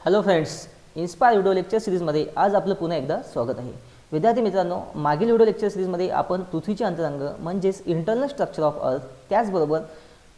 Hello friends, inspire video lecture सीरीजमध्ये आज आपलं पुन्हा एकदा स्वागत आहे. विद्यार्थी मित्रांनो, मागील व्हिडिओ लेक्चर सीरीजमध्ये आपण पृथ्वीचे अंतरंग म्हणजेच इंटरनल स्ट्रक्चर ऑफ अर्थ, त्याचबरोबर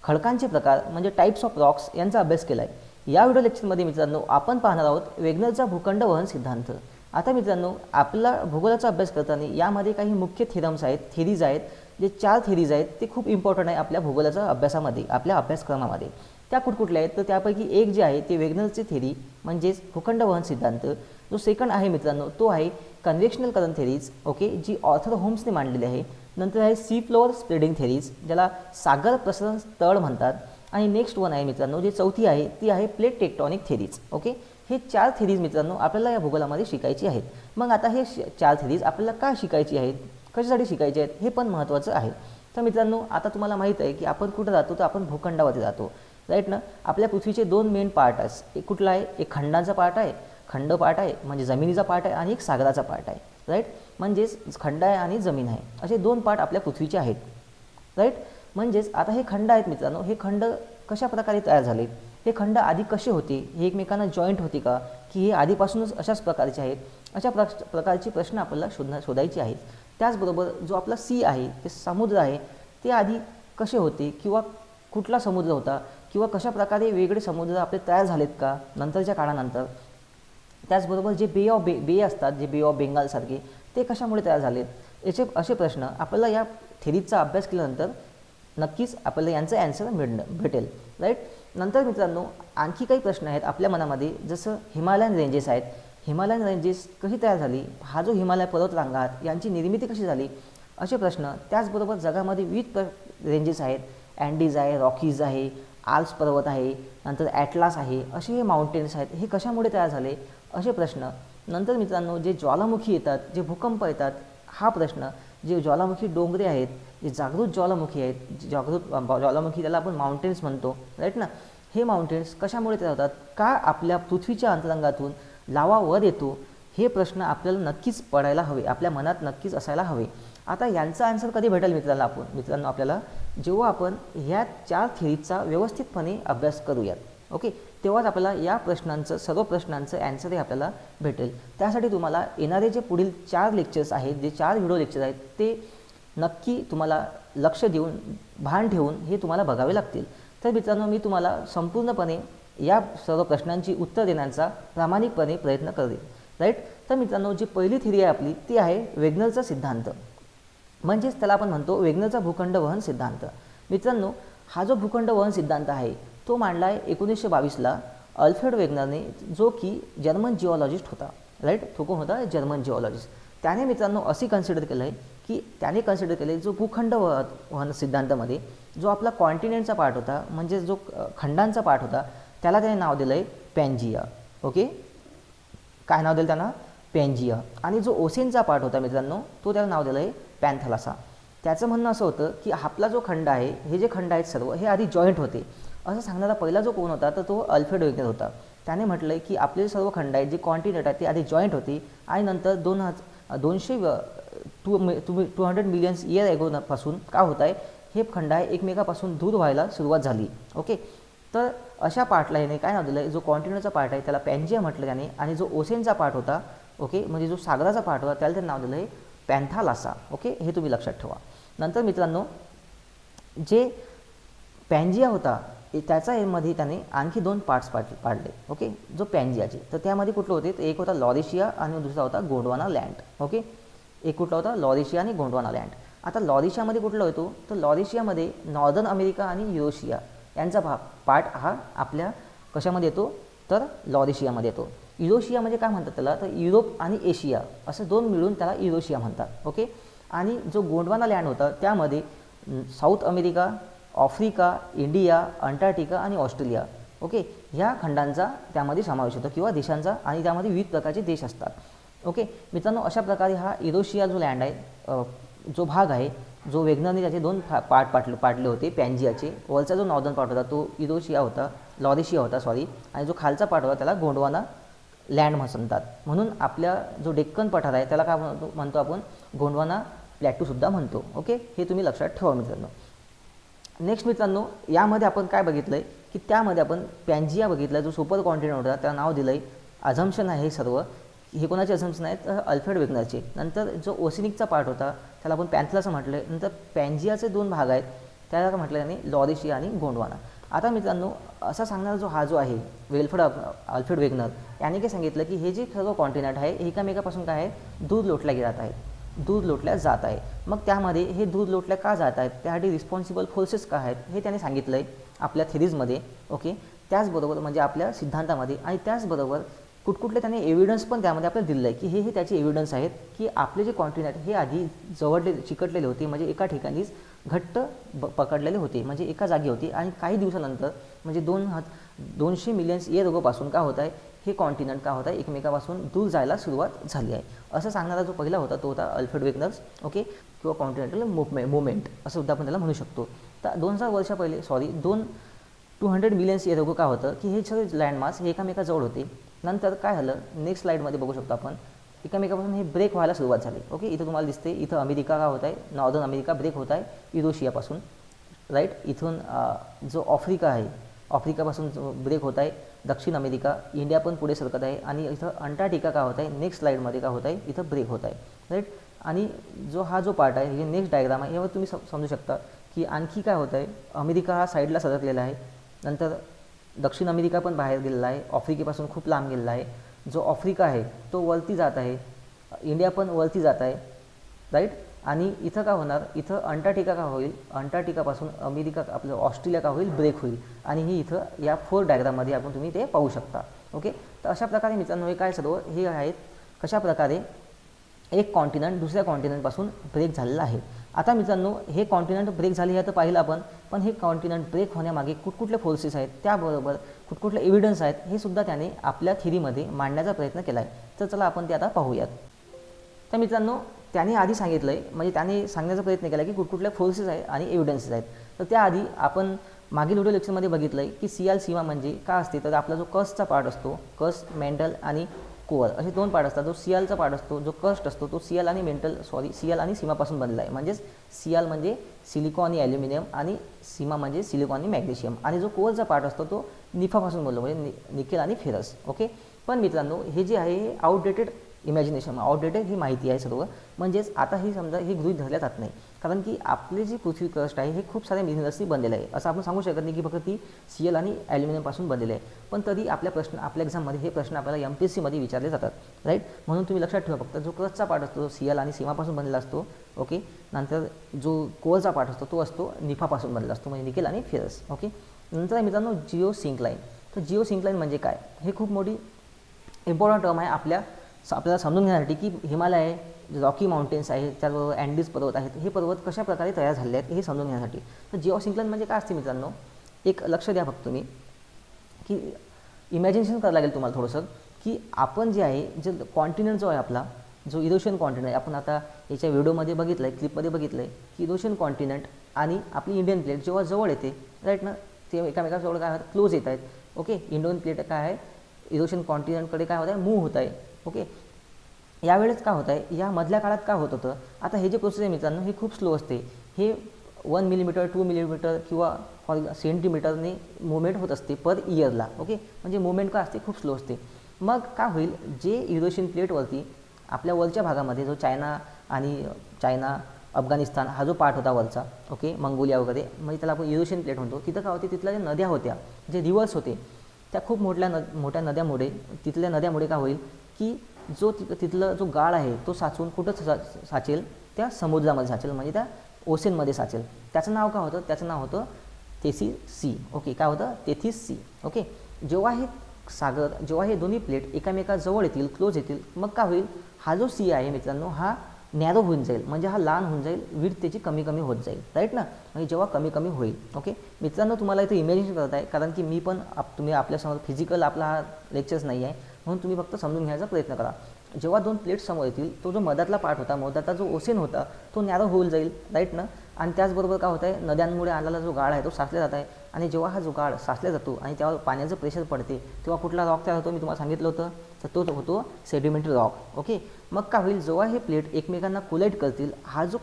खडकांचे प्रकार म्हणजे टाइप्स ऑफ रॉक्स यांचा अभ्यास केला आहे. या व्हिडिओ लेक्चरमध्ये मित्रांनो आपण पाहणार आहोत वेगनरचा भूखंड वहन सिद्धांत. आता मित्रांनो, आपला भूगोलाचा अभ्यास करताना यामध्ये काही मुख्य थिरम्स आहेत, थेरीज आहेत. जे 4 थेरीज आहेत ते खूप इम्पॉर्टंट आहे आपल्या भूगोलाच्या अभ्यासामध्ये, आपल्या अभ्यासक्रमामध्ये. त्या कुठकुठल्या आहेत तर त्यापैकी एक जे आहे ते वेगनरची थेरी म्हणजेच भूखंड वहन सिद्धांत. जो सेकंड आहे मित्रांनो तो आहे कन्व्हेक्शनल करंट थेरीज, ओके, जी ऑर्थर होम्सने मांडलेली आहे. नंतर आहे सी फ्लोअर स्प्रेडिंग थेरीज, ज्याला सागर प्रसरण तळ म्हणतात. आणि नेक्स्ट वन आहे मित्रांनो, जी चौथी आहे ती आहे प्लेट टेक्टॉनिक थेरीज. ओके, हे 4 थेरीज मित्रांनो आपल्याला या भूगोलामध्ये शिकायची आहेत. मग आता हे 4 थेरीज आपल्याला का शिकायची आहेत, कशासाठी शिकायचे आहेत, हे पण महत्त्वाचं आहे. तर मित्रांनो, आता तुम्हाला माहीत आहे की आपण कुठं राहतो, तर आपण भूखंडावरती राहतो, राईट ना. आपल्या पृथ्वीचे 2 मेन पार्ट आहेत. एक कुठला आहे, एक खंडांचा पार्ट आहे, खंड पार्ट आहे म्हणजे जमिनीचा पार्ट आहे, आणि एक सागराचा पार्ट आहे, राईट. म्हणजेच खंड आहे आणि जमीन आहे, असे 2 पार्ट आपल्या पृथ्वीचे आहेत, राईट. म्हणजेच आता हे खंड आहेत मित्रांनो, हे खंड कशा प्रकारे तयार झाले, हे खंड आधी कसे होते, हे एकमेकांना जॉईंट होते का, की हे आधीपासूनच अशाच प्रकारचे आहेत, अशा प्रकारची प्रश्न आपल्याला शोधायचे आहेत. त्याचबरोबर जो आपला सी आहे, ते समुद्र आहे, ते आधी कसे होते, किंवा कुठला समुद्र होता, किंवा कशा प्रकारे वेगळे समुद्र आपले तयार झालेत का नंतरच्या काळानंतर. त्याचबरोबर जे बे असतात, जे बे ऑफ बेंगालसारखे, ते कशामुळे तयार झालेत, याचे असे प्रश्न आपल्याला या थेरीजचा अभ्यास केल्यानंतर नक्कीच आपल्याला यांचं ॲन्सर भेटेल, राईट. नंतर मित्रांनो आणखी काही प्रश्न आहेत आपल्या मनामध्ये, जसं हिमालयन रेंजेस आहेत. हिमालयन रेंजेस कशी तयार झाली, हा जो हिमालय पर्वतरांगात यांची निर्मिती कशी झाली, असे प्रश्न. त्याचबरोबर जगामध्ये विविध रेंजेस आहेत, अँडीज आहे, रॉकीज आहे, आल्प्स पर्वत आहे, नंतर ॲटलास आहे, असे हे माउंटेन्स आहेत, हे कशामुळे तयार झाले, असे प्रश्न. नंतर मित्रांनो जे ज्वालामुखी येतात, जे भूकंप येतात, हा प्रश्न. जे ज्वालामुखी डोंगरे आहेत, जे जागृत ज्वालामुखी आहेत, जागृत ज्वालामुखी त्याला आपण माउंटेन्स म्हणतो, राईट ना. हे माउंटेन्स कशामुळे तयार होतात, का आपल्या पृथ्वीच्या अंतरंगातून लावा वर येतो, हे प्रश्न आपल्याला नक्कीच पडायला हवे, आपल्या मनात नक्कीच असायला हवे. आता यांचा आन्सर कधी भेटेल मित्रांनो आपल्याला जेव्हा आपण ह्या 4 थेरीजचा व्यवस्थितपणे अभ्यास करूयात, ओके, तेव्हाच आपल्याला या प्रश्नांचं, सर्व प्रश्नांचं ॲन्सर हे आपल्याला भेटेल. त्यासाठी तुम्हाला येणारे जे पुढील 4 लेक्चर्स आहेत, जे 4 व्हिडिओ लेक्चर्स आहेत, ते नक्की तुम्हाला लक्ष देऊन, भान ठेवून हे तुम्हाला बघावे लागतील. तर मित्रांनो, मी तुम्हाला संपूर्णपणे या सर्व प्रश्नांची उत्तर देण्याचा प्रामाणिकपणे प्रयत्न करेन, राईट. तर मित्रांनो, जी पहिली थेरी आहे आपली ती आहे वेगनरचा सिद्धांत, म्हणजेच त्याला आपण म्हणतो वेगनरचा भूखंड वहन सिद्धांत. मित्रांनो, हा जो भूखंड वहन सिद्धांत आहे तो मांडला आहे 1922ला अल्फ्रेड वेगनरने, जो की जर्मन जिओलॉजिस्ट होता, राईट. तो कोण होता, जर्मन जिओलॉजिस्ट. त्याने मित्रांनो असे कन्सिडर केलं आहे की त्याने कन्सिडर केले जो भूखंड वहन सिद्धांतामध्ये जो आपला कॉन्टिनेंटचा पार्ट होता, म्हणजे जो खंडांचा पार्ट होता, त्याला त्याने नाव दिलं आहे पॅन्जिया. ओके, काय नाव दिलं त्यांना, पॅन्जिया. आणि जो ओसेनचा पार्ट होता मित्रांनो, तो त्याला नाव दिलं आहे पॅन्थालासा. त्याचं म्हणणं असं होतं की आपला जो खंड आहे, हे जे खंड आहेत सर्व, हे आधी जॉईंट होते, असं सांगणारा पहिला जो कोण होता तर तो अल्फ्रेड वेगनर होता. त्याने म्हटलं आहे की आपले सर्व खंड आहेत, जे कॉन्टिनेंट आहेत, ते आधी जॉईंट होते, आणि नंतर 200 मिलियन्स इयर एगोपासून का होत आहे, हे खंड आहे एकमेकापासून दूर व्हायला सुरुवात झाली. ओके, तर अशा पार्टला याने काय नाव दिलं आहे, जो कॉन्टिनेंटचा पार्ट आहे त्याला पॅन्जिया म्हटलं त्याने, आणि जो ओसेनचा पार्ट होता, ओके, म्हणजे जो सागराचा पार्ट होता, त्याला त्याने नाव दिलं आहे पॅन्थालासा. ओके, हे तुम्ही लक्षात ठेवा. नंतर मित्रांनो, जे पॅन्जिया होता त्याच्यामध्ये त्याने आणखी 2 पार्ट्स पाडले, ओके, जो पॅन्जियाचे. तर त्यामध्ये कुठलं होते, तर एक होता लॉरेशिया आणि दुसरा होता गोंडवाना लँड. ओके, एक कुठला होता, लॉरेशिया आणि गोंडवाना लँड. आता लॉरेशियामध्ये कुठला होतो, तर लॉरेशियामध्ये नॉर्दर्न अमेरिका आणि युरोशिया यांचा पार्ट हा आपल्या कशामध्ये येतो, तर लॉरेशियामध्ये येतो. युरोशिया म्हणजे काय म्हणतात त्याला, तर युरोप आणि एशिया असं 2 मिळून त्याला युरोशिया म्हणतात. ओके, आणि जो गोंडवाना लँड होता त्यामध्ये south America, Africa, India, Antarctica आणि ऑस्ट्रेलिया, ओके, ह्या खंडांचा त्यामध्ये समावेश होतो किंवा देशांचा, आणि त्यामध्ये विविध प्रकारचे देश असतात. ओके मित्रांनो, अशा प्रकारे हा युरोशिया जो लँड आहे, जो भाग आहे, जो वेगनरने त्याचे 2 पार्ट पाडले होते पॅन्जियाचे. वरचा जो नॉर्दर्न पार्ट होता तो युरोशिया होता, लॉरेशिया होता सॉरी, आणि जो खालचा पार्ट होता त्याला गोंडवाना लँड म्हणतात. म्हणून आपल्या जो डेक्कन पठार आहे त्याला काय म्हणतो आपण, गोंडवाना प्लॅटूसुद्धा म्हणतो. ओके, हे तुम्ही लक्षात ठेवा मित्रांनो. नेक्स्ट मित्रांनो, यामध्ये आपण काय बघितलं आहे की त्यामध्ये आपण पॅन्जिया बघितला, जो सुपर कॉन्टिनेंट होता त्याला नाव दिलं आहे अझम्पशन आहे हे सर्व, हे कोणाचे अझम्पशन आहेत, अल्फ्रेड वेगनरचे. नंतर जो ओसेनिकचा पार्ट होता त्याला आपण पॅन्थेला असं म्हटलं. नंतर पॅन्जियाचे 2 भाग आहेत त्याला म्हटलं त्याने लॉरेशिया आणि गोंडवाना. आता मित्रांनो असा सांगणारा हा जो आहे अल्फ्रेड वेगनर याने काय सांगितलं की हे जे सर्व कॉन्टिनेंट आहे एकामेकापासून काय आहे, दूर लोटल्या जात आहेत, दूर लोटल्या जात आहे. मग त्यामध्ये हे दूर लोटल्या का जात आहेत, त्यासाठी रिस्पॉन्सिबल फोर्सेस का आहेत हे त्याने सांगितलं आहे आपल्या थिरीजमध्ये. ओके, त्याचबरोबर म्हणजे आपल्या सिद्धांतामध्ये. आणि त्याचबरोबर कुठकुठले त्याने एव्हिडन्स पण त्यामध्ये आपल्याला दिलं आहे की हे त्याचे एव्हिडन्स आहेत की आपले जे कॉन्टिनेंट हे आधी चिकटलेले होते, म्हणजे एका ठिकाणीच घट्ट पकडलेले होते, म्हणजे एका जागी होती. आणि काही दिवसानंतर म्हणजे 200 मिलियन इयर अगोपासून का होत आहे, हे कॉन्टिनेंट का होत आहे एकमेकापासून दूर जायला सुरुवात झाली आहे. असं सांगणारा जो पहिला होता तो होता अल्फ्रेड वेगनर्स. ओके, किंवा कॉन्टिनेंटल मुवमेंट असं सुद्धा आपण त्याला म्हणू शकतो. तर 2000 वर्षा पहिले 200 मिलियन इयर अगो का होतं की हे सगळे लँडमास हे एकामेकाजवळ होते. नंतर काय झालं, नेक्स्ट स्लाईडमध्ये बघू शकतो आपण, एकामेकापासून हे ब्रेक व्हायला सुरुवात झाली. ओके, इथं तुम्हाला दिसते, इथं अमेरिका का होत आहे, नॉर्दर्न अमेरिका ब्रेक होत आहे युरोशियापासून, राईट. इथून जो आफ्रिका आहे, आफ्रिकापासून ब्रेक होत आहे दक्षिण अमेरिका, इंडिया पण पुढे सरकत आहे. आणि इथं अंटार्क्टिका का होत आहे, नेक्स्ट स्लाईडमध्ये का होत आहे, इथं ब्रेक होत आहे, राईट. आणि हा जो पार्ट आहे, हे नेक्स्ट डायग्राम आहे, यावर तुम्ही समजू शकता की आणखी काय होत आहे, अमेरिका हा साईडला सरकलेला आहे. नंतर दक्षिण अमेरिका पण बाहेर गेलेला आहे, आफ्रिकेपासून खूप लांब गेलेला आहे. जो आफ्रिका आहे तो वरती जात आहे, इंडिया पण वरती जात आहे, राईट. आणि इथं का होणार, इथं अंटार्क्टिका का होईल, अंटार्क्टिकापासून अमेरिका आपलं ऑस्ट्रेलिया का होईल, ब्रेक होईल. आणि ही इथं या 4 डायग्राममध्ये आपण तुम्ही ते पाहू शकता. ओके, तर अशा प्रकारे मित्रांनो हे काय सर्व हे आहेत कशा प्रकारे एक कॉन्टिनेंट दुसऱ्या कॉन्टिनेंटपासून ब्रेक झालेलं आहे. आता मित्रांनो हे कॉन्टिनेंट ब्रेक झाले हे तर पाहिलं आपण, पण हे कॉन्टिनेंट ब्रेक होण्यामागे कुठकुठले फोर्सेस आहेत, त्याबरोबर कुठकुठले एव्हिडन्स आहेत हे सुद्धा त्याने आपल्या थिरीमध्ये मांडण्याचा प्रयत्न केला आहे. तर चला आपण ते आता पाहूयात. तर मित्रांनो त्याने आधी सांगितलं आहे, म्हणजे त्याने सांगण्याचा प्रयत्न केला की कुठकुठल्या फोर्सेस आहेत आणि एव्हिडन्सेस आहेत. तर त्याआधी आपण मागील व्हिडिओ लेक्चरमध्ये बघितलं आहे की सीमा म्हणजे काय असते, तर आपला जो कस्टचा पार्ट असतो, कस्ट, मेंटल आणि कोअर असे 2 पार्ट असतात. जो सीएलचा पार्ट असतो, जो कस्ट असतो, तो सीएल आणि सीमापासून बनला आहे. म्हणजेच सीएल म्हणजे सिलिकॉन आणि ॲल्युमिनियम आणि सीमा म्हणजे सिलिकॉन आणि मॅग्नेशियम. आणि जो कोअरचा पार्ट असतो तो निफापासून बनलो, म्हणजे निकेल आणि फेरस. ओके, पण मित्रांनो हे जे आहे हे आउटडेटेड आउटडेटेड ही माहिती आहे सर्व. म्हणजेच आता ही समजा हे गृहीत धरल्या जात नाही, कारण की आपली जी पृथ्वी क्रस्ट आहे हे खूप साऱ्या मिनरल्सनी बनलेलं आहे. असं आपण सांगू शकत नाही की फक्त ती सीएल आणि ॲल्युमिनियमपासून बनलेलं आहे. पण तरी आपल्या एक्झाममध्ये हे प्रश्न आपल्याला MPSCमध्ये विचारले जातात, राईट. म्हणून तुम्ही लक्षात ठेवा, फक्त जो क्रस्टचा पार्ट असतो सीएल आणि सीमापासून बनलेला असतो. ओके, नंतर जो कोअरचा पार्ट असतो तो असतो निफापासून बनलेला असतो, म्हणजे निकेल आणि फेरस. ओके, नंतर मित्रांनो जिओसिंक्लाइन. तर जिओसिंक्लाइन म्हणजे काय, हे खूप मोठी इम्पॉर्टंट टर्म आहे आपल्याला समजून घेण्यासाठी की हिमालय आहे, रॉकी माउंटेन्स आहे, त्याचबरोबर अँडीज पर्वत आहेत, हे पर्वत कशा प्रकारे तयार झाले आहेत हे समजून घेण्यासाठी. तर जिओसिंक्लाइन म्हणजे काय असते मित्रांनो, एक लक्ष द्या फक्त तुम्ही की इमॅजिनेशन करायला लागेल तुम्हाला थोडंसं की आपण जे आहे जे कॉन्टिनेंट जो आहे आपला जो युरोशियन कॉन्टिनेंट आहे, आपण आता याच्या व्हिडिओमध्ये बघितलं आहे, क्लिपमध्ये बघितलं आहे की युरोशियन कॉन्टिनेंट आणि आपली इंडियन प्लेट जेव्हा जवळ येते, राईट ना, ते एकामेकाजवळ काय होतं, क्लोज येत आहेत. ओके, इंडियन प्लेट काय आहे युरोशियन कॉन्टिनेंटकडे काय होत आहे, मूव्ह होत आहे. ओके, यावेळेस काय होत आहे, या मधल्या काळात काय होत होतं, आता हे जे प्रोसेस आहे मित्रांनो हे खूप स्लो असते. हे 1 मिलीमीटर 2 मिलीमीटर किंवा सेंटीमीटरने मुवमेंट होत असते पर इयरला. ओके, म्हणजे मुवमेंट का असते, खूप स्लो असते. मग काय होईल, जे युरोशियन प्लेटवरती आपल्या वरच्या भागामध्ये जो चायना अफगाणिस्तान हा जो पार्ट होता वरचा, ओके, मंगोलिया वगैरे, म्हणजे त्याला आपण युरोशियन प्लेट म्हणतो. तिथं काय होते, तिथल्या ज्या नद्या होत्या, जे रिव्हर्स होते, त्या खूप मोठ्या नद्यामुळे तिथल्या नद्यामुळे काय होईल की तिथलं जो गाळ आहे तो साचून कुठं साचेल, त्या समुद्रामध्ये साचेल, म्हणजे त्या ओशनमध्ये साचेल. त्याचं नाव काय होतं, त्याचं नाव होतं तेथीस सी. ओके, काय होतं, तेथीस सी. ओके, जेव्हा हे दोन्ही प्लेट एकामेकाजवळ येतील, क्लोज येतील, मग काय होईल, हा जो सी आहे मित्रांनो हा नॅरो होऊन जाईल, म्हणजे हा लहान होऊन जाईल, विड्थ त्याची कमी कमी होत जाईल, राईट ना, म्हणजे जेव्हा कमी कमी होईल. ओके मित्रांनो, तुम्हाला इथे इमॅजिनेशन करत आहे, कारण की मी पण तुम्ही आपल्यासमोर फिजिकल आपला हा लेक्चर्स नाही आहे, म्हणून तुम्ही फक्त समजून घ्यायचा प्रयत्न करा. जेव्हा 2 प्लेट्स समोर येतील, तो जो मधातला पार्ट होता, मधातला जो ओशन होता, तो नॅरो होऊन जाईल, राईट ना. आणि त्याचबरोबर काय होत आहे, नद्यांमुळे आलेला जो गाळ आहे तो साचला जात आहे. आणि जेव्हा हा जो गाळ साचला जातो आणि त्यावर पाण्याचं प्रेशर पडते, तेव्हा कुठला रॉक तयार होतो, मी तुम्हाला सांगितलं होतं, तर तो होतो सेडिमेंटरी रॉक. ओके, मग काय होईल, जेव्हा हे प्लेट एकमेकांना कोलाईड करतील, हा जो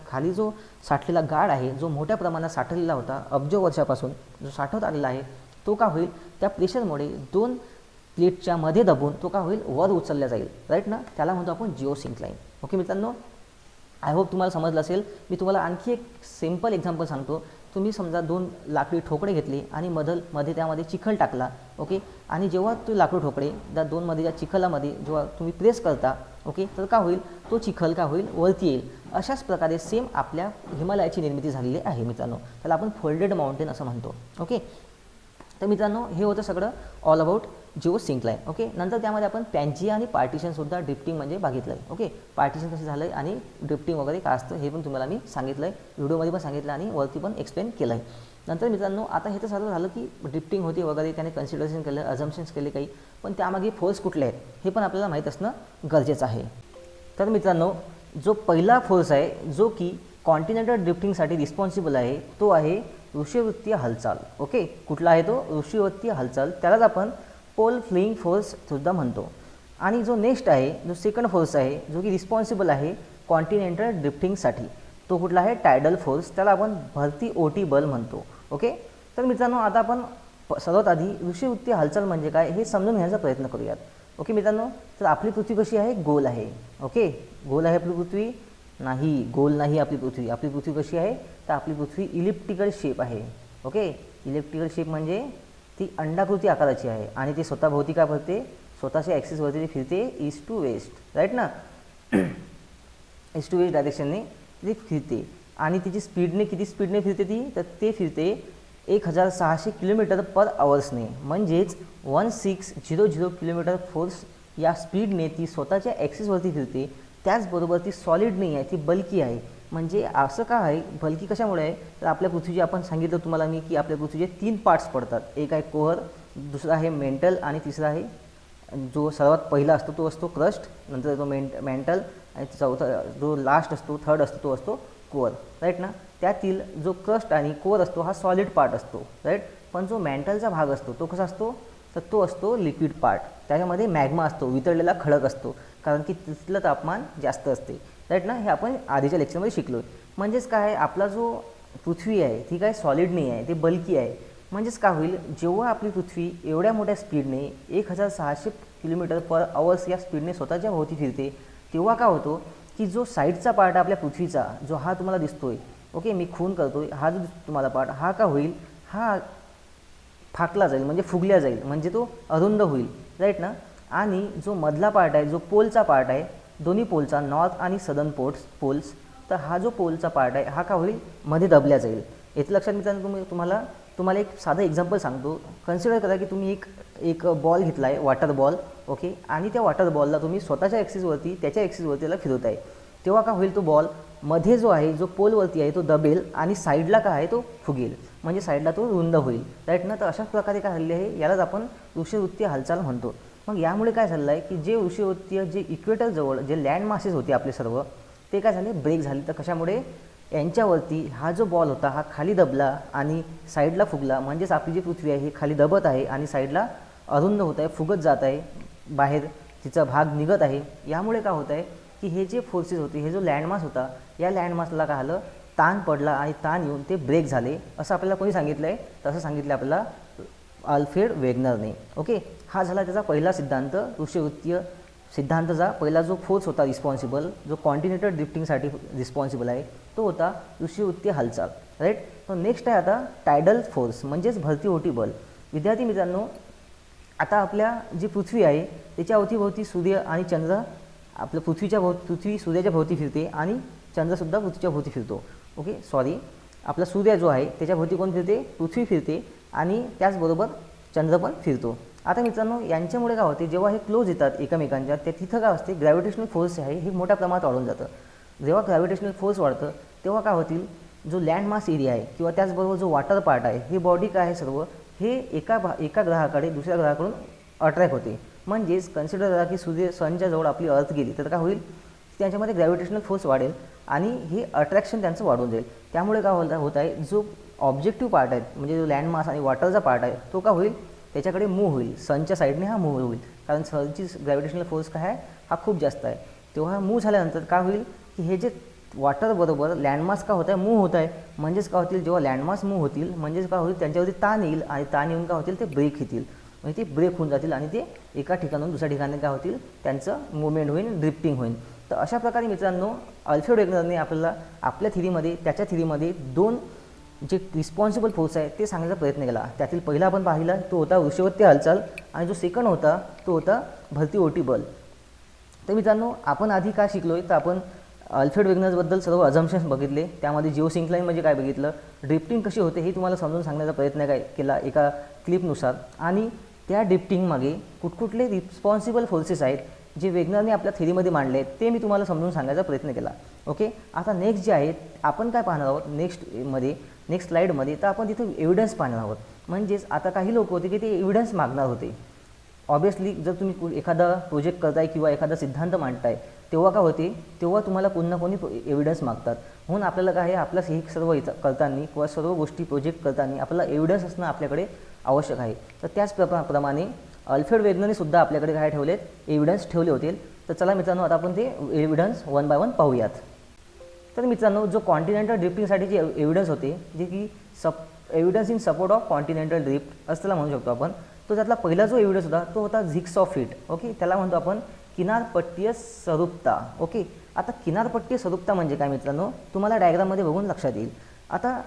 खाली जो साठलेला गाळ आहे, जो मोठ्या प्रमाणात साठलेला होता, अब्ज वर्षापासून जो साठवत आलेला आहे, तो काय होईल, त्या प्रेशरमुळे 2 प्लेटच्या मध्ये दबून तो काय होईल, वर उचलला जाईल, राईट ना, त्याला म्हणतो आपण जिओसिंक्लाइन. ओके मित्रांनो, आय होप तुम्हाला समजलं असेल. मी तुम्हाला आणखी एक सिम्पल एक्झाम्पल सांगतो. तुम्ही समजा 2 लाकडी ठोकळे घेतले आणि मध्ये त्यामध्ये चिखल टाकला. ओके, आणि जेव्हा तो लाकडी ठोकळे त्या 2 मध्ये ज्या चिखलामध्ये जेव्हा तुम्ही प्रेस करता, ओके, तर काय होईल, तो चिखल काय होईल, वरती येईल. अशाच प्रकारे सेम आपल्या हिमालयाची निर्मिती झालेली आहे मित्रांनो. त्याला आपण फोल्डेड माउंटेन असं म्हणतो. ओके, तर मित्रांनो हे होतं सगळं ऑल अबाउट जिओसिंक्लाइन. ओके, नंतर त्यामध्ये आपण पॅन्जिया आणि पार्टिशनसुद्धा ड्रिफ्टिंग म्हणजे बघितलं आहे. ओके, पार्टिशन कसं झालं आहे आणि ड्रिफ्टिंग वगैरे काय असतं हे पण तुम्हाला मी सांगितलं आहे, व्हिडिओमध्ये पण सांगितलं आणि वरती पण एक्सप्लेन केलं आहे. नंतर मित्रांनो आता हे तर सर्व झालं की ड्रिफ्टिंग होती वगैरे, त्याने कन्सिडरेशन केलं, अझम्पशन्स केले काही, पण त्यामागे फोर्स कुठले आहेत हे पण आपल्याला माहीत असणं गरजेचं आहे. तर मित्रांनो जो पहिला फोर्स आहे जो की कॉन्टिनेंटल ड्रिफ्टिंगसाठी रिस्पॉन्सिबल आहे तो आहे ऋषीवृत्तीय हालचाल. ओके, कुठला आहे तो, ऋषीवृत्तीय हालचाल, त्यालाच आपण पोल फ्लिंग फोर्ससुद्धा म्हणतो. आणि जो नेक्स्ट आहे, जो सेकंड फोर्स आहे जो की रिस्पॉन्सिबल आहे कॉन्टिनेंटल ड्रिफ्टिंगसाठी, तो कुठला आहे, टायडल फोर्स, त्याला आपण भरती ओटी बल म्हणतो. ओके, तर मित्रांनो आता आपण सर्वात आधी ऋषीवृत्तीय हालचाल म्हणजे काय हे समजून घेण्याचा प्रयत्न करूयात. ओके मित्रांनो, तर आपली पृथ्वी कशी आहे, गोल आहे. ओके, गोल आहे आपली पृथ्वी, नाही गोल नाही आपली पृथ्वी. आपली पृथ्वी कशी आहे, तर आपली पृथ्वी इलिप्टिकल शेप आहे. ओके, इलिप्टिकल शेप म्हणजे ती अंडाकृती आकाराची आहे आणि ती स्वतःभोवती काय फिरते, स्वतःच्या ॲक्सिसवरती फिरते, ईस्ट टू वेस्ट, राईट ना, ईस्ट टू वेस्ट डायरेक्शनने ती फिरते. आणि तिची स्पीडने किती स्पीडने फिरते ती, तर ते फिरते 1600 किलोमीटर पर आवर्सने, म्हणजेच 1600 किलोमीटर फोर्स या स्पीडने ती स्वतःच्या ॲक्सिसवरती फिरते. त्याचबरोबर ती सॉलिड नाही आहे, ती बल्की आहे. म्हणजे असं का आहे, बल्की कशामुळे आहे, तर आपल्या पृथ्वीचे आपण सांगितलं तुम्हाला मी की आपल्या पृथ्वीचे 3 पार्ट्स पडतात. एक आहे कोअर, दुसरा आहे मेंटल आणि तिसरा आहे जो सर्वात पहिला असतो तो असतो क्रस्ट, नंतर तो मेंटल आणि चौथा जो लास्ट असतो थर्ड असतो तो असतो कोअर, राईट ना. त्यातील जो क्रस्ट आणि कोअर असतो हा सॉलिड पार्ट असतो, राईट. पण जो मेंटलचा भाग असतो तो कसा असतो, तर तो असतो लिक्विड पार्ट. त्याच्यामध्ये मॅग्मा असतो, वितळलेला खडक असतो, कारण की तिथलं तापमान जास्त असते, राईट ना. हे आपण आधीच्या लेक्चरमध्ये शिकलो आहे. म्हणजेच काय, आपला जो पृथ्वी आहे ती काय सॉलिड नाही आहे, ते बल्की आहे. म्हणजेच काय होईल, जेव्हा आपली पृथ्वी एवढ्या मोठ्या स्पीडने 1600 किलोमीटर पर आवर्स या स्पीडने स्वतःच्या भोवती फिरते, तेव्हा काय होतो की जो साईडचा पार्ट आपल्या पृथ्वीचा जो हा तुम्हाला दिसतोय, ओके, मी खून करतोय, हा जो तुम्हाला पार्ट हा का होईल, हा फाकला जाईल म्हणजे फुगल्या जाईल, म्हणजे तो अरुंद होईल, राईट ना. आणि जो मधला पार्ट आहे, जो पोलचा पार्ट आहे, दोन्ही पोलचा, नॉर्थ आणि सदर्न पोल्स, तर हा जो पोलचा पार्ट आहे हा का होईल, मध्ये दबल्या जाईल. याचं लक्षात मित्रांनो तुम्हाला एक साधं एक्झाम्पल सांगतो. कन्सिडर करा की तुम्ही एक बॉल घेतला आहे, वॉटर बॉल, ओके, आणि त्या वॉटर बॉलला तुम्ही स्वतःच्या ॲक्सिसवरती त्याच्या ॲक्सिसवरती त्याला फिरवत आहे. तेव्हा का होईल, तो बॉल मध्ये जो आहे जो पोलवरती आहे तो दबेल आणि साईडला काय आहे तो फुगेल, म्हणजे साईडला तो रुंद होईल, राईट ना. तर अशाच प्रकारे काय झालेले आहे, यालाच आपण ऋषीवृत्तीय हालचाल म्हणतो. मग यामुळे काय झालं आहे की जे ऋषीवृत्तीय जे इक्वेटरजवळ जे लँड मासेस होते आपले सर्व, ते काय झाले, ब्रेक झाले. तर कशामुळे, यांच्यावरती हा जो बॉल होता हा खाली दबला आणि साईडला फुगला, म्हणजेच आपली जी पृथ्वी आहे ही खाली दबत आहे आणि साईडला अरुंद होत आहे, फुगत जात आहे, बाहेर तिचा भाग निघत आहे. यामुळे काय होत आहे की हे जे फोर्सेस होते, हे जो लँडमास होता, या लँडमासला काय झालं, ताण पडला आणि ताण येऊन ते ब्रेक झाले, असं आपल्याला कोणी सांगितलं आहे, तसं सांगितलं आपल्याला अल्फ्रेड वेगनरने. ओके, हा झाला त्याचा पहिला सिद्धांत, ऋषीवृत्तीय सिद्धांताचा पहिला जो फोर्स होता रिस्पॉन्सिबल, जो कॉन्टिनेंटल ड्रिफ्टिंगसाठी रिस्पॉन्सिबल आहे, तो होता ऋषीवृत्तीय हालचाल, राईट. तर नेक्स्ट आहे आता टायडल फोर्स म्हणजेच भरती ओटी बल. विद्यार्थी मित्रांनो, आता आपल्या जी पृथ्वी आहे त्याच्या अवतीभोवती सूर्य आणि चंद्र, आपल्या पृथ्वी सूर्याच्या भोवती फिरते आणि चंद्रसुद्धा पृथ्वीच्या भोवती फिरतो. ओके, सॉरी, आपला सूर्य जो आहे त्याच्या भोवती कोण फिरते, पृथ्वी फिरते आणि त्याचबरोबर चंद्र पण फिरतो. आता मित्रांनो, यांच्यामुळे काय होते, जेव्हा हे क्लोज येतात एकमेकांच्या, त्या तिथं काय असते, ग्रॅव्हिटेशनल फोर्स आहे हे मोठ्या प्रमाणात वाढून जातं. जेव्हा ग्रॅव्हिटेशनल फोर्स वाढतं तेव्हा काय होतील, जो लँडमास एरिया आहे किंवा त्याचबरोबर जो वॉटर पार्ट आहे, हे बॉडी काय आहे सर्व, हे एका ग्रहाकडे दुसऱ्या ग्रहाकडून अट्रॅक्ट होते. म्हणजेच कन्सिडर करा की सनच्या जवळ आपली अर्थ गेली तर काय होईल, त्यांच्यामध्ये ग्रॅव्हिटेशनल फोर्स वाढेल आणि हे अट्रॅक्शन त्यांचं वाढून जाईल. त्यामुळे काय होत आहे, जो ऑब्जेक्टिव्ह पार्ट आहे म्हणजे जो लँडमास आणि वॉटरचा पार्ट आहे तो काय होईल, त्याच्याकडे मूव्ह होईल, सनच्या साईडने हा मूव्ह होईल, कारण सनची ग्रॅव्हिटेशनल फोर्स काय आहे, हा खूप जास्त आहे. तेव्हा मूव्ह झाल्यानंतर काय होईल की हे जे वॉटरबरोबर लँडमास का होत आहे, मूव्ह होत आहे, म्हणजेच काय होतील, जेव्हा लँडमास मूव्ह होतील म्हणजेच काय होईल, त्यांच्यावरती ताण येईल आणि ताण येऊन काय होतील, ते ब्रेक येतील. म्हणजे ते ब्रेक होऊन जातील आणि ते एका ठिकाणाहून दुसऱ्या ठिकाणी काय होतील, त्यांचं मुवमेंट होईल, ड्रिफ्टिंग होईल. तर अशा प्रकारे मित्रांनो अल्फ्रेड वेगनरने आपल्याला आपल्या थिरीमध्ये, त्याच्या थिरीमध्ये 2 जे रिस्पॉन्सिबल फोर्स आहे ते सांगण्याचा प्रयत्न केला. त्यातील पहिला आपण पाहिला तो होता वृक्षवृत्तीय हालचाल आणि जो सेकंड होता तो होता भरती ओटी बल. तर मित्रांनो आपण आधी काय शिकलो आहे, तर आपण अल्फ्रेड वेगनरबद्दल सर्व अझम्पशन्स बघितले, त्यामध्ये जिओसिंक्लाइन म्हणजे काय बघितलं, ड्रिफ्टिंग कशी होते हे तुम्हाला समजून सांगण्याचा प्रयत्न केला एका क्लिपनुसार, आणि त्या ड्रिफ्टिंगमागे कुठकुठले रिस्पॉन्सिबल फोर्सेस आहेत जे वेगनरने आपल्या थिरीमध्ये मांडले आहेत ते मी तुम्हाला समजून सांगायचा प्रयत्न केला. ओके, आता नेक्स्ट जे आहे आपण काय पाहणार आहोत नेक्स्ट स्लाईडमध्ये, तर आपण तिथे एव्हिडन्स पाहणार आहोत. म्हणजेच आता काही लोक होते की ते एव्हिडन्स मागणार होते. ऑब्वियसली जर तुम्ही एखादा प्रोजेक्ट करताय किंवा एखादा सिद्धांत मांडताय तेव्हा काय होते, तेव्हा तुम्हाला कोणी ना कोणी एव्हिडन्स मागतात. म्हणून आपल्याला काय आहे, आपलं हे सर्व करताना किंवा सर्व गोष्टी प्रोजेक्ट करताना आपल्याला एव्हिडन्स असणं आपल्याकडे आवश्यक आहे. तर त्याच प्रमाणे अल्फ्रेड वेगनरने सुद्धा आपल्याकडे काय ठेवलेत, एव्हिडन्स ठेवले होते. तर चला मित्रांनो आता आपण ते एव्हिडन्स 1 बाय 1 पाहूयात. तर मित्रांनो जो कॉन्टिनेंटल ड्रिफ्टिंगसाठी जे एव्हिडन्स होते, जे की evidence in support of continental drift असं त्याला म्हणू शकतो आपण, तो त्यातला पहिला जो एव्हिडन्स होता तो होता झिग्सॉ फिट. ओके, त्याला म्हणतो आपण किनारपट्टीय सरूपता. ओके, आता किनारपट्टीय सरूपता म्हणजे काय मित्रांनो, तुम्हाला डायग्राममध्ये बघून लक्षात येईल. आता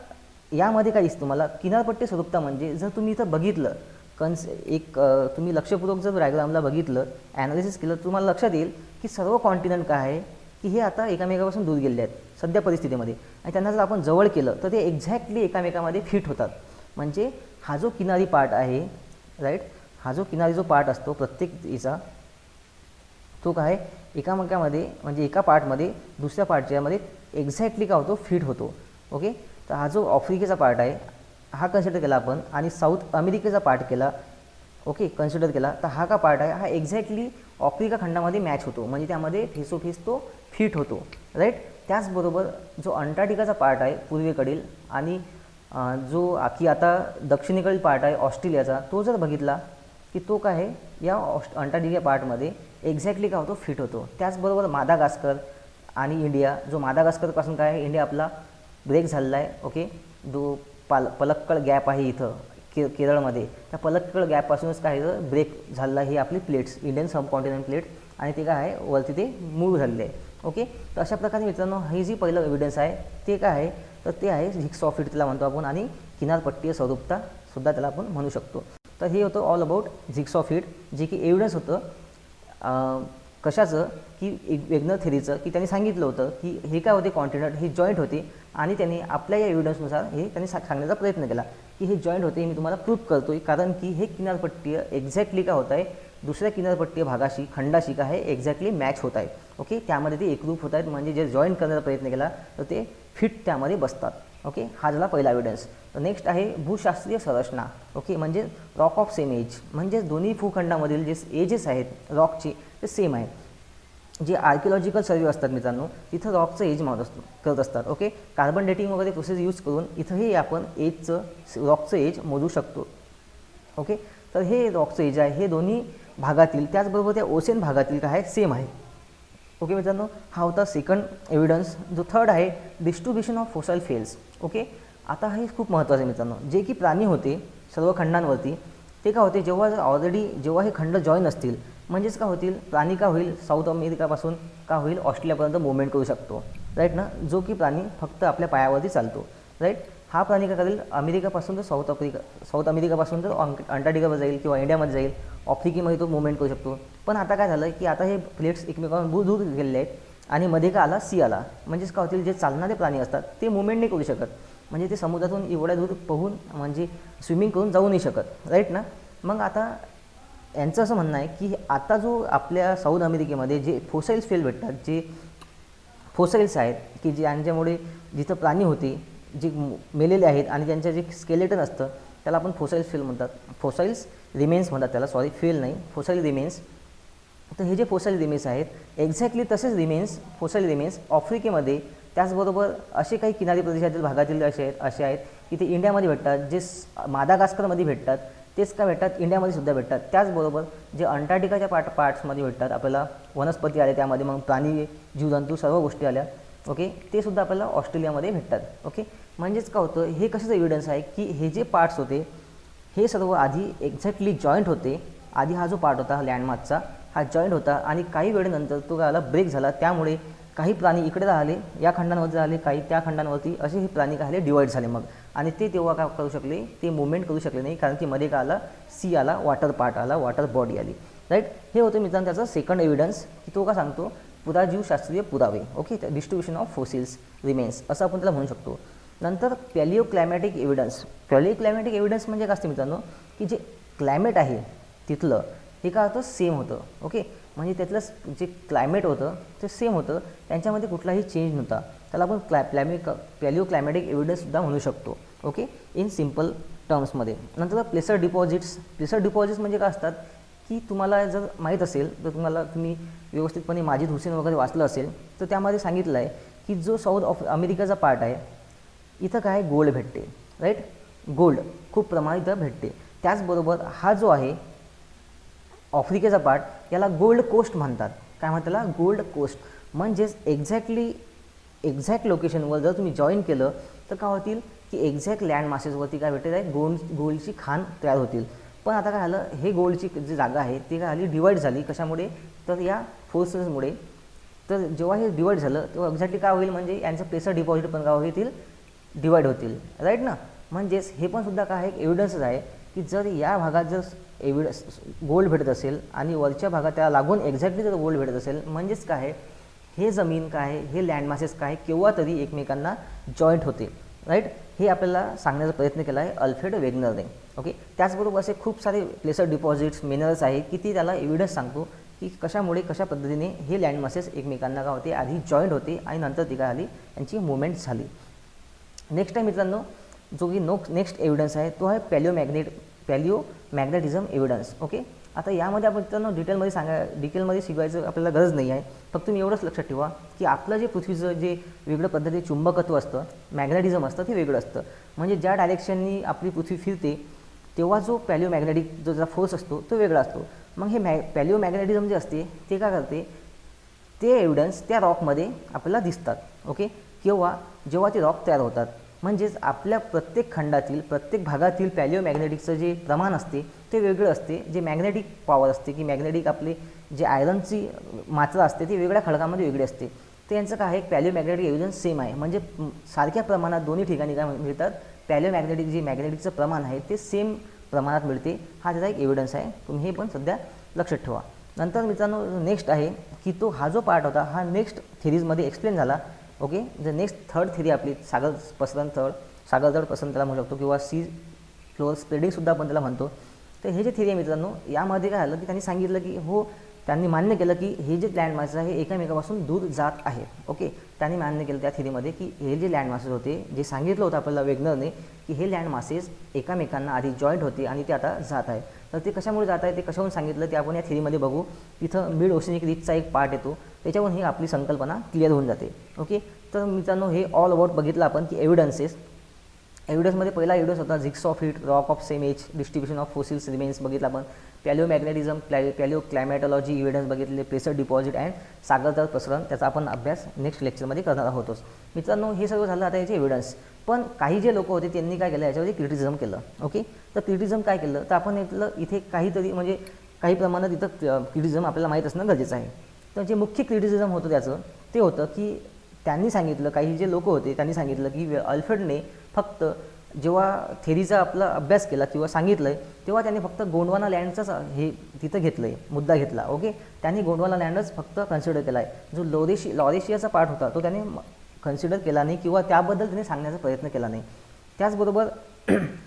यामध्ये काय दिसतं तुम्हाला, किनारपट्टीय सरूपता म्हणजे जर तुम्ही इथं बघितलं तुम्ही लक्षपूर्वक जर डायग्रामला बघितलं, ॲनालिसिस केलं, तुम्हाला लक्षात येईल की सर्व कॉन्टिनेंट काय आहे की हे आता एकामेकापासून दूर गेलेले आहेत सध्या परिस्थितीमध्ये, आणि त्यांना जर आपण जवळ केलं तर ते एक्झॅक्टली एकामेकामध्ये फिट होतात. म्हणजे हा जो किनारी पार्ट आहे, राईट, हा जो किनारी जो पार्ट असतो प्रत्येक याचा, तो काय एकामेकामध्ये म्हणजे एका पार्टमध्ये दुसऱ्या पार्टच्यामध्ये एक्झॅक्टली काय होतो, फिट होतो. ओके, तर हा जो आफ्रिकेचा पार्ट आहे हा कन्सिडर केला आपण, आणि साऊथ अमेरिकेचा पार्ट केला, ओके, कन्सिडर केला, तर हा का पार्ट आहे हा एक्झॅक्टली आफ्रिका खंडामध्ये मॅच होतो, म्हणजे त्यामध्ये फेसोफेस तो फिट होतो, राईट. त्याचबरोबर जो अंटार्क्टिकाचा पार्ट आहे पूर्वेकडील आणि जो की आता दक्षिणेकडील पार्ट आहे ऑस्ट्रेलियाचा, तो जर बघितला की तो काय आहे या अंटार्क्टिका पार्टमध्ये एक्झॅक्टली काय होतो, फिट होतो. त्याचबरोबर मादागास्कर आणि इंडिया, जो मादागास्करपासून काय आहे इंडिया आपला ब्रेक झालेला आहे. ओके, जो पलक्कड गॅप आहे इथं केरळमध्ये, त्या पलक्कड गॅपपासूनच काय ब्रेक झालेला आहे, ही आपली प्लेट्स, इंडियन सबकॉन्टिनेंट प्लेट, आणि ते काय आहे वरती ते मूव्ह झालेले आहे. ओके, तर अशा प्रकारे मित्रांनो ही जी पहिलं एव्हिडन्स आहे ते काय आहे, तर ते आहे झिग्सॉ फिट त्याला म्हणतो आपण, आणि किनारपट्टीय सरूपता सुद्धा त्याला आपण म्हणू शकतो. तर हे होतं ऑल अबाउट झिग्सॉ फिट, जे की एव्हिडन्स होतं कशाचं, की वेगनर थेरीचं, की त्यांनी सांगितलं होतं की हे काय होते, कॉन्टिनेंट हे जॉईंट होते, आणि त्यांनी आपल्या या एव्हिडन्सनुसार हे त्यांनी सांगण्याचा प्रयत्न केला की हे जॉईंट होते. मी तुम्हाला प्रूफ करतो आहे, कारण की हे किनारपट्टीय एक्झॅक्टली काय होत आहे, दुसऱ्या किनारपट्टीय भागाशी खंडाशी काय आहे एक्झॅक्टली मॅच होत आहे. ओके, त्यामध्ये ते एकरूप होत आहेत, म्हणजे जे जॉईंट करण्याचा प्रयत्न केला तर ते फिट त्यामध्ये बसतात. ओके, हा झाला पहिला एव्हिडन्स. तर नेक्स्ट आहे भूशास्त्रीय संरचना. ओके, म्हणजे रॉक ऑफ सेम एज, म्हणजे दोन्ही भूखंडामधील जे एजेस आहेत रॉकचे ते सेम आहेत. जे आर्किओलॉजिकल सर्वे असतात मित्रांनो, तिथं रॉकचं एज करत असतात. ओके, कार्बन डेटिंग वगैरे प्रोसेस यूज करून इथंही आपण रॉकचं एज मोजू शकतो. ओके, तर हे रॉकचं एज आहे, हे दोन्ही भागातील, त्याचबरोबर त्या ओसेन भागातील काय आहे सेम आहे. ओके मित्रांनो, हा होता सेकंड एव्हिडन्स. जो थर्ड आहे डिस्ट्रीब्युशन ऑफ फॉसाईल फेल्स. ओके, आता हे खूप महत्त्वाचं आहे मित्रांनो, जे की प्राणी होते सर्व खंडांवरती, ते काय होते जेव्हा हे खंड जॉईन असतील, म्हणजेच काय होतील, प्राणी का होईल साऊथ अमेरिकापासून का होईल ऑस्ट्रेलियापर्यंत मुवमेंट करू शकतो, राईट ना, जो की प्राणी फक्त आपल्या पायावरती चालतो, राईट. हा प्राणी काय करेल, अमेरिकापासून तर साऊथ अमेरिकापासून तर अंटार्क्टिकावर जाईल किंवा इंडियामध्ये जाईल, आफ्रिकेमध्ये तो मुवमेंट करू शकतो. पण आता काय झालं की आता हे प्लेट्स एकमेकांवर दूर गेलेले आहेत, आणि मध्ये काय आला सी आला, म्हणजेच काय होतील, जे चालणारे प्राणी असतात ते मुवमेंट नाही करू शकत, म्हणजे ते समुद्रातून एवढ्या दूर पोहून म्हणजे स्विमिंग करून जाऊ नाही शकत, राईट ना. मग आता यांचं असं म्हणणं आहे की आता जो आपल्या साऊथ अमेरिकेमध्ये जे फोसाईल्स फेल भेटतात, जे फोसाईल्स आहेत की ज्यांच्यामुळे जिथं प्राणी होते जे मेलेले आहेत आणि त्यांचं जे स्केलेटन असतं त्याला आपण फोसाईल्स फेल म्हणतात, फोसाईल्स रिमेन्स म्हणतात त्याला, सॉरी फेल नाही, फोसाईल रिमेन्स. तर हे जे फोसाईल रिमेन्स आहेत एक्झॅक्टली तसेच फोसाईल रिमेन्स आफ्रिकेमध्ये, त्याचबरोबर असे काही किनारी प्रदेशातील भागातील असे आहेत की ते इंडियामध्ये भेटतात, जे मादागास्करमध्ये भेटतात तेच काय भेटतात, इंडियामध्ये सुद्धा भेटतात. त्याचबरोबर जे अंटार्क्टिकाच्या पार्ट्समध्ये भेटतात आपल्याला, वनस्पती आल्या त्यामध्ये, मग प्राणी जीवजंतू सर्व गोष्टी आल्या, ओके, ते सुद्धा आपल्याला ऑस्ट्रेलियामध्ये भेटतात. ओके, म्हणजेच काय होतं, हे कशाचं एव्हिडन्स आहे की हे जे पार्ट्स होते हे सर्व आधी एक्झॅक्टली जॉईंट होते. आधी हा जो पार्ट होता लँडमासचा हा जॉईंट होता आणि काही वेळेनंतर तो काय झाला ब्रेक झाला. त्यामुळे काही प्राणी इकडे राहिले, या खंडांवरती राहिले, काही त्या खंडांवरती, असे हे प्राणी काय झाले डिवाईड झाले मग. आणि ते तेव्हा काय करू शकले, ते मुवमेंट करू शकले नाही, कारण की मध्ये काय आला सी आला, वॉटर पार्ट आला, वॉटर बॉडी आली. राईट, हे होतं मित्रांनो त्याचा सेकंड एव्हिडन्स, की तो का सांगतो पुराजीवशास्त्रीय पुरावे. Okay, distribution of fossils remains असं आपण त्याला म्हणू शकतो. नंतर palaeo climatic evidence. Palaeo climatic evidence म्हणजे काय असते मित्रांनो, की जे क्लायमेट आहे तिथलं हे काय होतं सेम होतं. ओके, म्हणजे त्यातलं जे क्लायमेट होतं ते सेम होतं, त्यांच्यामध्ये कुठलाही चेंज नव्हता. त्याला आपण पॅलिओ क्लायमॅटिक एव्हिडन्ससुद्धा म्हणू शकतो. ओके, इन सिम्पल टर्म्समध्ये. नंतर प्लेसर डिपॉझिट्स. प्लेसर डिपॉझिट्स म्हणजे काय असतात, की तुम्हाला जर माहीत असेल तर तुम्ही व्यवस्थितपणे माजिद हुसेन वगैरे वाचलं असेल तर त्यामध्ये सांगितलं आहे की जो साऊथ अमेरिकेचा पार्ट आहे इथं काय गोल्ड भेटते. राईट, गोल्ड खूप प्रमाणात इथं भेटते. त्याचबरोबर हा जो आहे आफ्रिकेचा पार्ट याला गोल्ड कोस्ट म्हणतात. काय म्हणतात त्याला, गोल्ड कोस्ट. म्हणजेच एक्झॅक्ट लोकेशनवर जर तुम्ही जॉईन केलं तर काय होतील की एक्झॅक्ट लँड मासेसवरती काय भेटत आहे, गोल्डची खाण तयार होतील. पण आता काय झालं, हे गोल्डची जी जागा आहे ती काय झाली डिवाईड झाली. कशामुळे, तर या फोर्सेसमुळे. तर जेव्हा हे डिवाईड झालं तेव्हा एक्झॅक्टली काय होईल, म्हणजे यांचं प्लेसर डिपॉझिट पण काय होतील, डिवाईड होतील. राईट ना, म्हणजेच हे पण सुद्धा काय एक एव्हिडन्सच आहे की जर या भागात जर गोल्ड भेटत असेल आणि वरच्या भागात त्याला लागून एक्झॅक्टली जर गोल्ड भेटत असेल, म्हणजेच काय आहे, हे जमीन काय आहे, हे लँड मासेस काय केव्हा तरी एकमेकांना जॉईंट होते. राईट, हे आपल्याला सांगण्याचा प्रयत्न केला आहे अल्फ्रेड वेगनरने. ओके, त्याचबरोबर असे खूप सारे प्लेसर डिपॉझिट्स मिनरल्स आहेत की ती त्याला एव्हिडन्स सांगतो की कशा पद्धतीने हे लँड मासेस एकमेकांना काय होते, आधी जॉईंट होते आणि नंतर ती काय आली यांची मुवमेंट झाली. नेक्स्ट आहे मित्रांनो, जो की नेक्स्ट एव्हिडन्स आहे तो आहे पॅलिओ मॅग्नेटिझम एव्हिडन्स. ओके, आता यामध्ये आपण मित्रांनो डिटेलमध्ये शिकवायचं आपल्याला गरज नाही आहे. फक्त तुम्ही एवढंच लक्षात ठेवा की आपलं जे पृथ्वीचं जे वेगळं पद्धतीने चुंबकत्व असतं, मॅग्नेटिझम असतं, ते वेगळं असतं. म्हणजे ज्या डायरेक्शननी आपली पृथ्वी फिरते तेव्हा जो पॅलिओ मॅग्नेटिक जो त्याचा फोर्स असतो तो वेगळा असतो. मग हे पॅलिओ मॅग्नेटिझम जे असते ते काय करते, ते एव्हिडन्स त्या रॉकमध्ये आपल्याला दिसतात. ओके, जेव्हा ते रॉक तयार होतात, म्हणजेच आपल्या प्रत्येक खंडातील प्रत्येक भागातील पॅलिओ मॅग्नेटिकचं जे प्रमाण असते ते वेगळं असते. जे मॅग्नेटिक पॉवर असते की मॅग्नेटिक आपले जे आयरनची मात्रा असते ती वेगळ्या खडकामध्ये वेगळी असते. तर यांचं काय आहे, पॅलिओ मॅग्नेटिक एव्हिडन्स सेम आहे. म्हणजे सारख्या प्रमाणात दोन्ही ठिकाणी काय मिळतात, पॅलिओ मॅग्नेटिक जे मॅग्नेटिकचं प्रमाण आहे ते सेम प्रमाणात मिळते. हा त्याचा एक एव्हिडन्स आहे, तुम्ही हे पण सध्या लक्षात ठेवा. नंतर मित्रांनो नेक्स्ट आहे की हा जो पार्ट होता हा नेक्स्ट थिरीजमध्ये एक्सप्लेन झाला. Okay, the next third theory आपली सागर जड पसरण त्याला म्हणू शकतो किंवा सी फ्लोअर स्प्रेडिंगसुद्धा आपण त्याला म्हणतो. तर हे जे थिरी आहे मित्रांनो, यामध्ये काय झालं की त्यांनी सांगितलं की त्यांनी मान्य केलं की हे जे लँड मासेस आहे एकमेकापासून दूर जात आहे. ओके, त्यांनी मान्य केलं त्या थिरीमध्ये की हे जे लँड मासेस होते, जे सांगितलं होतं आपल्याला वेगनरने की हे लँड मासेस एकमेकांना आधी जॉईंट होते आणि ते आता जात आहे. तर ते कशामुळे जात आहे, ते कशावरून सांगितलं ते आपण या थिरीमध्ये बघू. तिथं मिड ओशनिक रिजचा एक पार्ट येतो, त्याच्यावरून ही आपली संकल्पना क्लिअर होऊन जाते. ओके, तर मित्रांनो हे ऑल अबाउट बघितलं आपण की एव्हिडन्समध्ये पहिला एव्हिडन्स होता jigsaw fit, rock of same age, distribution of fossils remains बघितलं आपण. Palaeo magnetism, palaeo climatology evidence बघितले, प्रेशर डिपॉझिट अँड सागरजळ प्रसरण, त्याचा आपण अभ्यास नेक्स्ट लेक्चरमध्ये करणार आहोतच. मित्रांनो हे सगळं झालं आता याचे एव्हिडन्स. पण काही जे लोक होते त्यांनी काय केलं, याच्यावरती क्रिटिसिझम केलं. ओके, तर क्रिटिसिझम काय केलं, तर आपण इथे काहीतरी म्हणजे काही प्रमाणात इथं क्रिटिसिझम आपल्याला माहीत असणं गरजेचं आहे. तर जे मुख्य क्रिटिसिझम होतं त्याचं ते होतं की त्यांनी सांगितलं, काही जे लोक होते त्यांनी सांगितलं की अल्फ्रेडने फक्त जेव्हा थेरीचा आपला अभ्यास केला किंवा सांगितलं आहे तेव्हा त्यांनी फक्त गोंडवाना लँडचाच हे तिथं घेतलं आहे, मुद्दा घेतला. ओके, त्यांनी गोंडवाना लँडच फक्त कन्सिडर केला आहे. जो लॉरेशियाचा पार्ट होता तो त्याने कन्सिडर केला नाही किंवा त्याबद्दल त्याने सांगण्याचा प्रयत्न केला नाही. त्याचबरोबर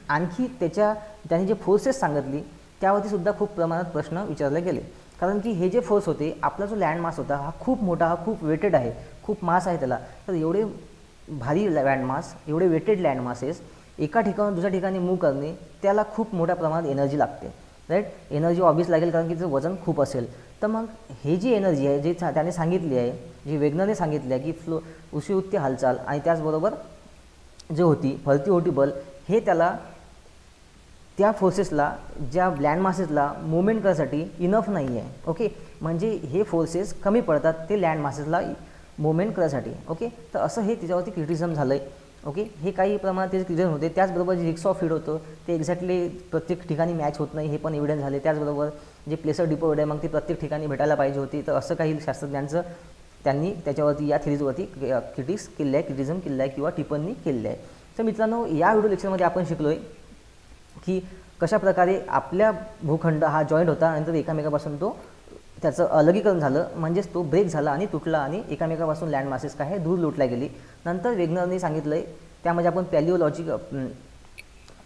आणखी त्यांनी जे फोर्सेस सांगितली त्यावरती सुद्धा खूप प्रमाणात प्रश्न विचारले गेले. कारण की हे जे फोर्स होते, आपला जो लँड मास होता हा खूप मोठा, हा खूप वेटेड आहे, खूप मास आहे त्याला. तर एवढे भारी लँड मास, एवढे वेटेड लँड मासेस एका ठिकाणून दुसऱ्या ठिकाणी मूव्ह करणे त्याला खूप मोठ्या प्रमाणात एनर्जी लागते. राईट, एनर्जी ऑब्वियस लागेल कारण की त्याचं वजन खूप असेल. तर मग हे जी एनर्जी आहे जे त्याने सांगितली आहे, जी वेगनरने सांगितली आहे की उष्णतेची हालचाल आणि त्याचबरोबर जे होती फलती होती बल, हे त्याला त्या फोर्सेसला, ज्या लँड मासेसला मुवमेंट करण्यासाठी इनफ नाही आहे. ओके, म्हणजे हे फोर्सेस कमी पडतात ते लँड मासेसला मुवमेंट करण्यासाठी. ओके, तर असं हे त्याच्यावरती क्रिटिसिझम झालं आहे. ओके, हे काही प्रमाणात त्याचे रिझन होते. त्याचबरोबर जे रिक्स ऑफ फीड होतं ते एक्झॅक्टली प्रत्येक ठिकाणी मॅच होत नाही, हे पण एव्हिडन्स झाले. त्याचबरोबर जे प्लेसर डिपोर्ड आहे मग ती प्रत्येक ठिकाणी भेटायला पाहिजे होती. तर असं काही शास्त्रज्ञांचं त्यांनी त्याच्यावरती या थिरीजवरती क्रिटिसिझम केलेलं आहे किंवा टिप्पणी केलेली आहे. तर मित्रांनो, या व्हिडिओ लेक्चरमध्ये आपण शिकलो आहे की कशाप्रकारे आपल्या भूखंड हा जॉईंट होता, नंतर एकामेकापासून तो त्याचं अलगीकरण झालं, म्हणजेच तो ब्रेक झाला आणि तुटला आणि एकामेकापासून लँड मासेस काय आहे दूर लुटल्या गेली. नंतर वेगनरने सांगितलं आहे, त्यामध्ये आपण पॅलिओलॉजी,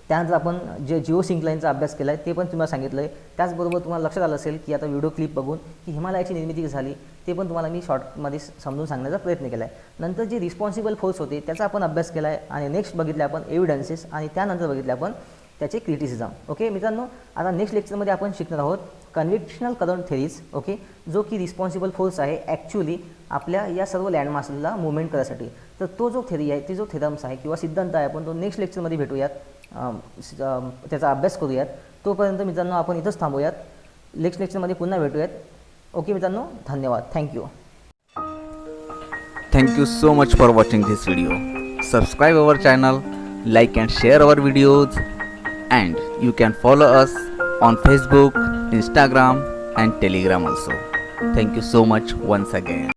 त्यानंतर आपण जे जिओ सिंक्लाईनचा अभ्यास केला आहे ते पण तुम्हाला सांगितलं आहे. त्याचबरोबर तुम्हाला लक्षात आलं असेल की आता व्हिडिओ क्लिप बघून की हिमालयाची निर्मिती झाली ते पण तुम्हाला मी शॉर्टमध्ये समजून सांगण्याचा प्रयत्न केला आहे. नंतर जे रिस्पॉन्सिबल फोर्स होते त्याचा आपण अभ्यास केला आहे आणि नेक्स्ट बघितले आपण एव्हिडन्सेस आणि त्यानंतर बघितले आपण त्याचे क्रिटिसिझम. ओके मित्रांनो, आता नेक्स्ट लेक्चरमध्ये आपण शिकणार आहोत कन्व्हेक्शनल करंट थेरीज. ओके, जो की रिस्पॉन्सिबल फोर्स आहे ॲक्च्युली आपल्या या सर्व लँडमासला मुवमेंट करायसाठी. तर तो जो थेरी आहे, ते जो थेरम्स आहे किंवा सिद्धांत आहे, आपण तो नेक्स्ट लेक्चरमध्ये भेटूयात, त्याचा अभ्यास करूयात. तोपर्यंत मित्रांनो आपण इथंच थांबूयात. नेक्स्ट लेक्चरमध्ये पुन्हा भेटूयात. ओके मित्रांनो, धन्यवाद. Thank you. Thank you so much for watching this video. Subscribe our channel, like and share our videos, and you can follow us on Facebook, Instagram and Telegram also. Thank you so much once again.